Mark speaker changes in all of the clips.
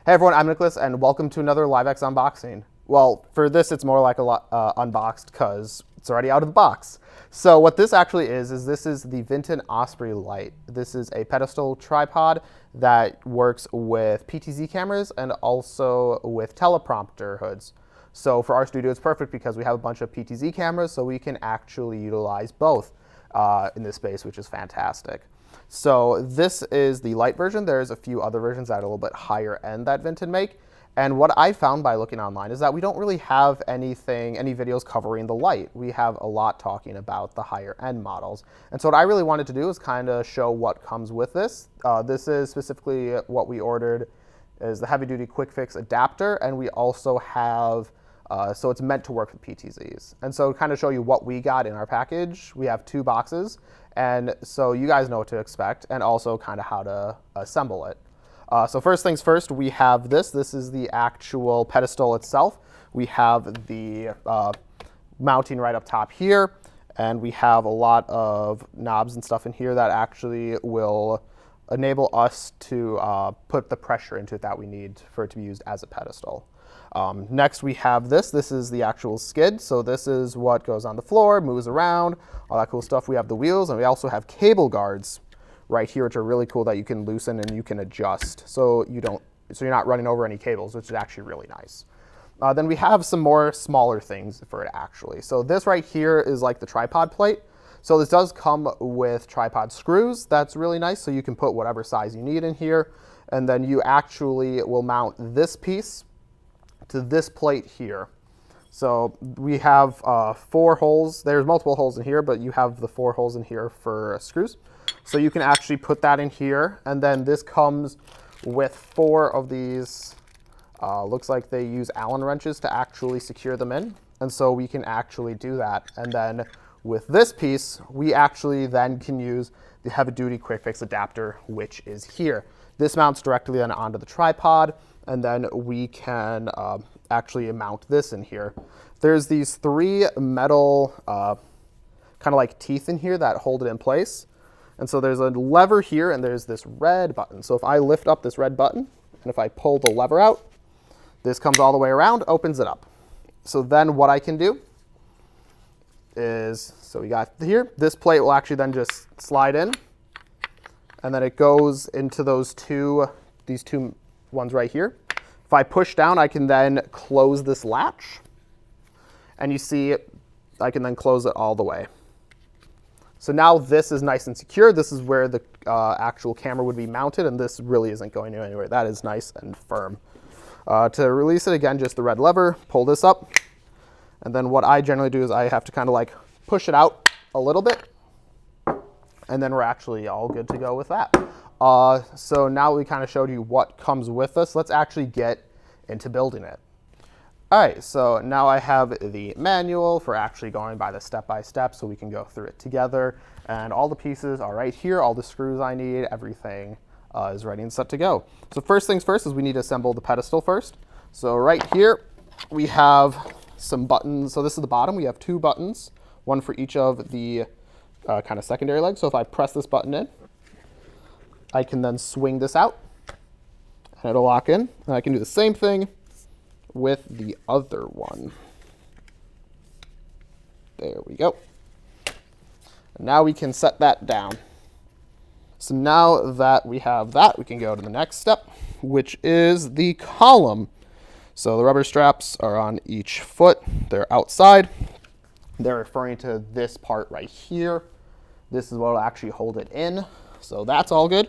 Speaker 1: Hey everyone, I'm Nicholas, and welcome to another LiveX unboxing. Well, for this, it's more like a unboxed because it's already out of the box. So what this actually is this is the Vinten Osprey Lite. This is a pedestal tripod that works with PTZ cameras and also with teleprompter hoods. So for our studio, it's perfect because we have a bunch of PTZ cameras, so we can actually utilize both in this space, which is fantastic. So this is the light version. There's a few other versions that are a little bit higher end that Vinten make. And what I found by looking online is that we don't really have any videos covering the light. We have a lot talking about the higher end models. And so what I really wanted to do is kind of show what comes with this. This is specifically what we ordered is the heavy duty quick fix adapter. And we also have, so it's meant to work with PTZs. And so to kind of show you what we got in our package, we have 2 boxes. And so you guys know what to expect and also kind of how to assemble it. So first things first, we have this. This is the actual pedestal itself. We have the mounting right up top here, and we have a lot of knobs and stuff in here that actually will enable us to put the pressure into it that we need for it to be used as a pedestal. Next we have this. This is the actual skid. So this is what goes on the floor, moves around, all that cool stuff. We have the wheels, and we also have cable guards right here, which are really cool that you can loosen and you can adjust. So you're not running over any cables, which is actually really nice. Then we have some more smaller things for it actually. So this right here is like the tripod plate. So this does come with tripod screws. That's really nice. So you can put whatever size you need in here. And then you actually will mount this piece to this plate here. So we have 4 holes. There's multiple holes in here, but you have the 4 holes in here for screws. So you can actually put that in here. And then this comes with 4 of these, looks like they use Allen wrenches to actually secure them in. And so we can actually do that. And then with this piece, we actually then can use the heavy duty quick fix adapter, which is here. This mounts directly then onto the tripod. And then we can actually mount this in here. There's these 3 metal kind of like teeth in here that hold it in place. And so there's a lever here and there's this red button. So if I lift up this red button and if I pull the lever out, this comes all the way around, opens it up. So then what I can do is, so we got here, this plate will actually then just slide in and then it goes into these two ones right here. If I push down, I can then close this latch, and you see I can then close it all the way. So now this is nice and secure. This is where the actual camera would be mounted, and this really isn't going anywhere. That is nice and firm. To release it, again, just the red lever, pull this up, and then what I generally do is I have to kind of like push it out a little bit, and then we're actually all good to go with that. So now we kind of showed you what comes with us. Let's actually get into building it. All right, so now I have the manual for actually going by the step-by-step so we can go through it together. And all the pieces are right here, all the screws I need, everything is ready and set to go. So first things first is we need to assemble the pedestal first. So right here we have some buttons. So this is the bottom. We have 2 buttons, one for each of the kind of secondary legs. So if I press this button in, I can then swing this out and it'll lock in. And I can do the same thing with the other one. There we go. And now we can set that down. So now that we have that, we can go to the next step, which is the column. So the rubber straps are on each foot. They're outside. They're referring to this part right here. This is what will actually hold it in. So that's all good.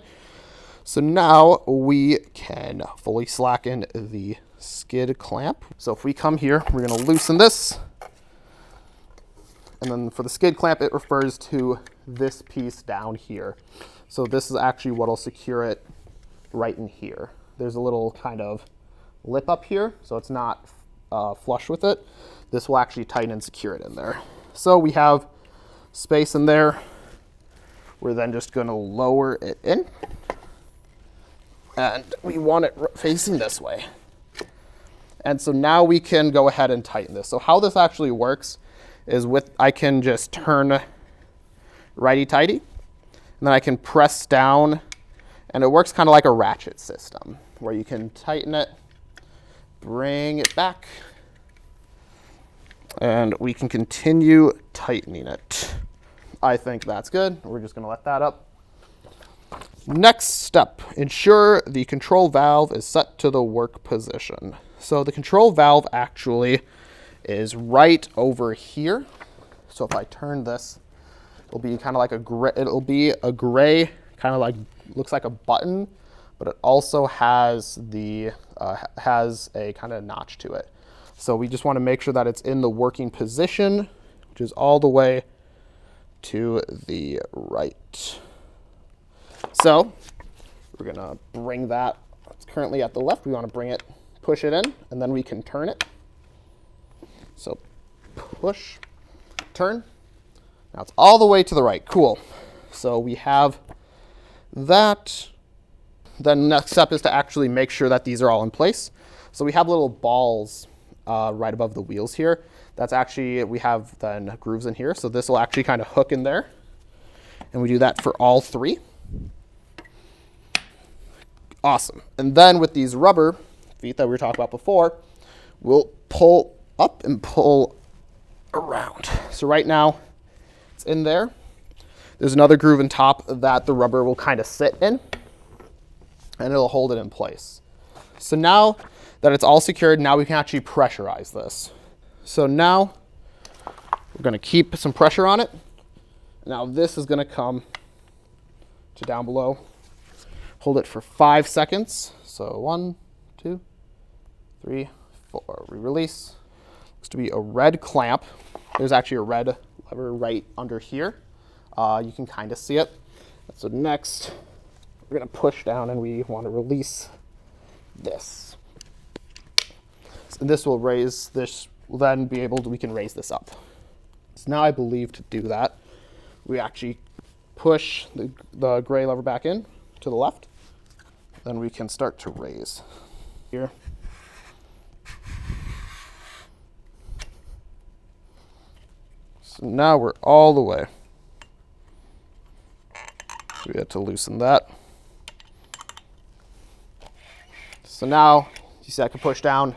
Speaker 1: So now we can fully slacken the skid clamp. So if we come here, we're going to loosen this. And then for the skid clamp, it refers to this piece down here. So this is actually what will secure it right in here. There's a little kind of lip up here, so it's not flush with it. This will actually tighten and secure it in there. So we have space in there. We're then just going to lower it in. And we want it facing this way. And so now we can go ahead and tighten this. So how this actually works is I can just turn righty-tighty, and then I can press down, and it works kind of like a ratchet system. where you can tighten it, bring it back, and we can continue tightening it. I think that's good. We're just going to let that up. Next step, ensure the control valve is set to the work position. So the control valve actually is right over here. So if I turn this, it'll be kind of like a gray, kind of like, looks like a button, but it also has has a kind of notch to it. So we just want to make sure that it's in the working position, which is all the way to the right. So we're gonna bring that, it's currently at the left, we want to bring it, push it in, and then we can turn it. So push, turn. Now it's all the way to the right. Cool. So we have that. Then next step is to actually make sure that these are all in place. So we have little balls right above the wheels here. That's actually, we have then grooves in here. So this will actually kind of hook in there. And we do that for all three. Awesome. And then with these rubber feet that we were talking about before, we'll pull up and pull around. So right now it's in there. There's another groove in top that the rubber will kind of sit in, and it'll hold it in place. So now that it's all secured, now we can actually pressurize this. So now we're going to keep some pressure on it. Now this is going to come to down below. Hold it for 5 seconds. So 1, 2, 3, 4. We release. Looks to be a red clamp. There's actually a red lever right under here. You can kind of see it. So next, we're going to push down and we want to release this. So this will raise, this will then be able to, we can raise this up. So now I believe to do that, we actually push the gray lever back in to the left. Then we can start to raise here. So now we're all the way. We had to loosen that. So now, you see I can push down,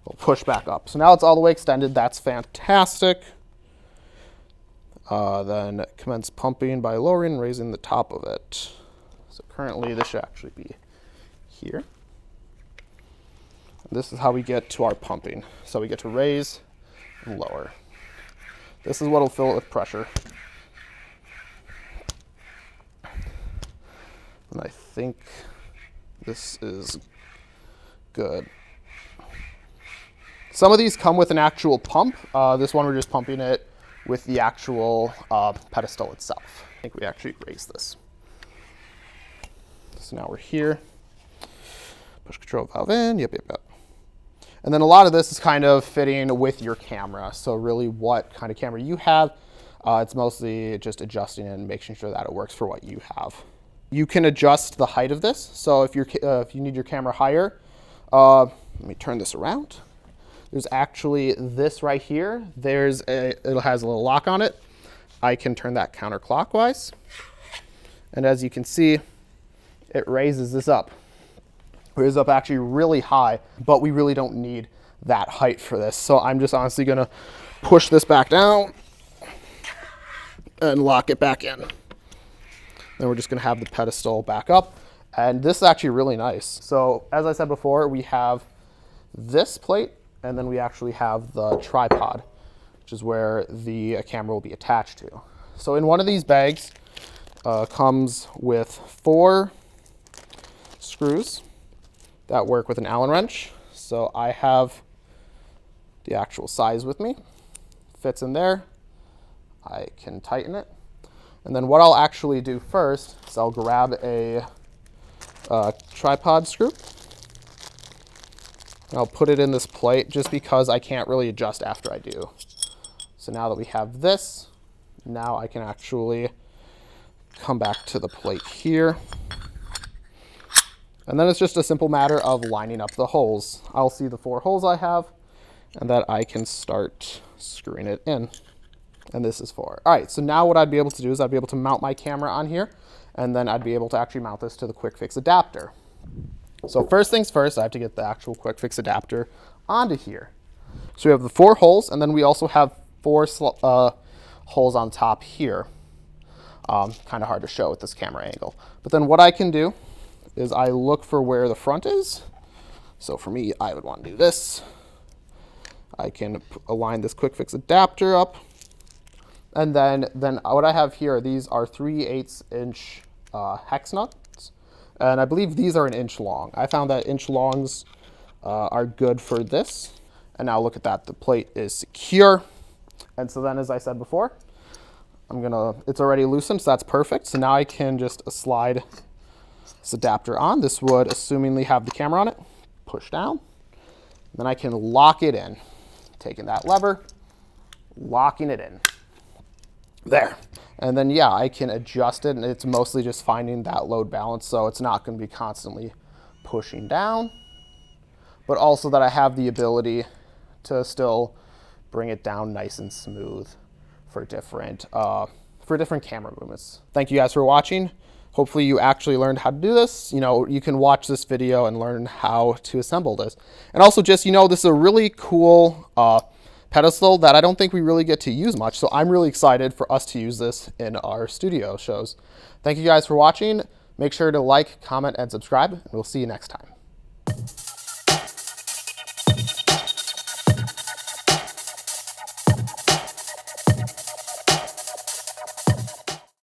Speaker 1: we'll push back up. So now it's all the way extended, that's fantastic. Then commence pumping by lowering and raising the top of it. So currently this should actually be here. And this is how we get to our pumping. So we get to raise and lower. This is what will fill it with pressure. And I think this is good. Some of these come with an actual pump. This one we're just pumping it with the actual pedestal itself. I think we actually raised this. So now we're here. Push control valve in, yep. And then a lot of this is kind of fitting with your camera. So really what kind of camera you have, it's mostly just adjusting and making sure that it works for what you have. You can adjust the height of this. So if you need your camera higher, let me turn this around. There's actually this right here. It has a little lock on it. I can turn that counterclockwise. And as you can see, it raises this up. Raises up actually really high, but we really don't need that height for this. So I'm just honestly gonna push this back down and lock it back in. Then we're just gonna have the pedestal back up. And this is actually really nice. So as I said before, we have this plate, and then we actually have the tripod, which is where the camera will be attached to. So in one of these bags comes with 4 screws that work with an Allen wrench. So I have the actual size with me. Fits in there. I can tighten it. And then what I'll actually do first is I'll grab a tripod screw. And I'll put it in this plate just because I can't really adjust after I do. So now that we have this, now I can actually come back to the plate here. And then it's just a simple matter of lining up the holes. I'll see the 4 holes I have, and that I can start screwing it in. And this is 4. All right, so now what I'd be able to do is I'd be able to mount my camera on here, and then I'd be able to actually mount this to the quick fix adapter. So first things first, I have to get the actual quick fix adapter onto here. So we have the 4 holes, and then we also have 4 holes on top here. Kind of hard to show with this camera angle. But then what I can do is I look for where the front is. So for me, I would want to do this. I can align this quick fix adapter up. And then what I have here, these are 3/8 inch hex nuts. And I believe these are 1 inch long. I found that inch longs are good for this. And now look at that, the plate is secure. And so then, as I said before, it's already loosened, so that's perfect. So now I can just slide this adapter on. This would, assumingly, have the camera on it. Push down. Then I can lock it in. Taking that lever, locking it in. There. And then, yeah, I can adjust it, and it's mostly just finding that load balance, so it's not going to be constantly pushing down, but also that I have the ability to still bring it down nice and smooth for different camera movements. Thank you guys for watching. Hopefully you actually learned how to do this. You know, you can watch this video and learn how to assemble this. And also just, you know, this is a really cool pedestal that I don't think we really get to use much. So I'm really excited for us to use this in our studio shows. Thank you guys for watching. Make sure to like, comment, and subscribe, and we'll see you next time.